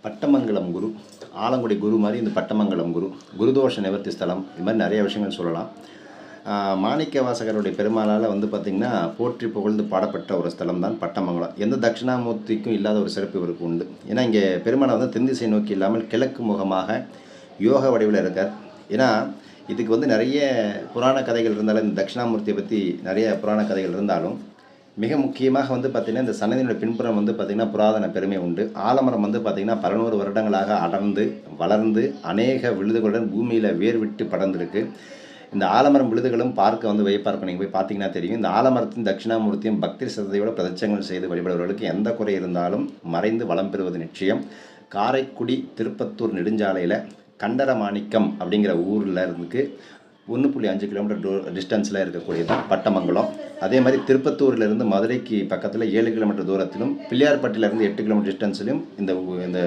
பட்டமங்கலம் குரு, ஆலங்குடி குரு மாதிரி இந்த பட்டமங்கலம் குரு, குருதோஷ நிவர்த்தி ஸ்தலம், இது மாதிரி நிறைய விஷயங்கள் சொல்லலாம். மாணிக்க வாசகருடைய பெருமாளால் பார்த்திங்கன்னா போற்றி புகழ்ந்து பாடப்பட்ட ஒரு ஸ்தலம் தான் பட்டமங்கலம். எந்த தட்சிணாமூர்த்திக்கும் இல்லாத ஒரு சிறப்பு இவருக்கு உண்டு. ஏன்னா இங்கே பெருமாளை தென் திசை நோக்கி இல்லாமல் கிழக்கு முகமாக யோக வடிவில் இருக்கார். ஏன்னா இதுக்கு நிறைய புராண கதைகள் இருந்தாலும், இந்த தட்சிணாமூர்த்தியை பற்றி நிறைய புராண கதைகள் இருந்தாலும், மிக முக்கியமாக பார்த்திங்கன்னா இந்த சன்னதியினுடைய பின்புறம் பார்த்திங்கன்னா புராதன பெருமை உண்டு. ஆலமரம் பார்த்திங்கன்னா 1100 வருடங்களாக அடர்ந்து வளர்ந்து அநேக விழுதுகளுடன் பூமியில் வேர் விட்டு படர்ந்திருக்கு. இந்த ஆலமரம் விழுதுகளும் பார்க்க வியப்பார்க்கும். நீங்கள் போய் பார்த்தீங்கன்னா தெரியும். இந்த ஆலமரத்தின் தட்சிணாமூர்த்தியும் பக்தி சிரத்தையோட பிரதட்சங்கள் செய்து வழிபடுபவர்களுக்கு எந்த குறை இருந்தாலும் மறைந்து வளம் பெறுவது நிச்சயம். காரைக்குடி திருப்பத்தூர் நெடுஞ்சாலையில் கண்டரமாணிக்கம் அப்படிங்கிற ஊரில் இருக்கு 1.5 கிலோமீட்டர் டிஸ்டன்ஸில் இருக்கக்கூடியது பட்டமங்கலம். அதே மாதிரி திருப்பத்தூரிலிருந்து மதுரைக்கு பக்கத்தில் 7 கிலோமீட்டர் தூரத்திலும், பிள்ளையார்பட்டியிலிருந்து 8 கிலோமீட்டர் டிஸ்டன்ஸிலும் இந்த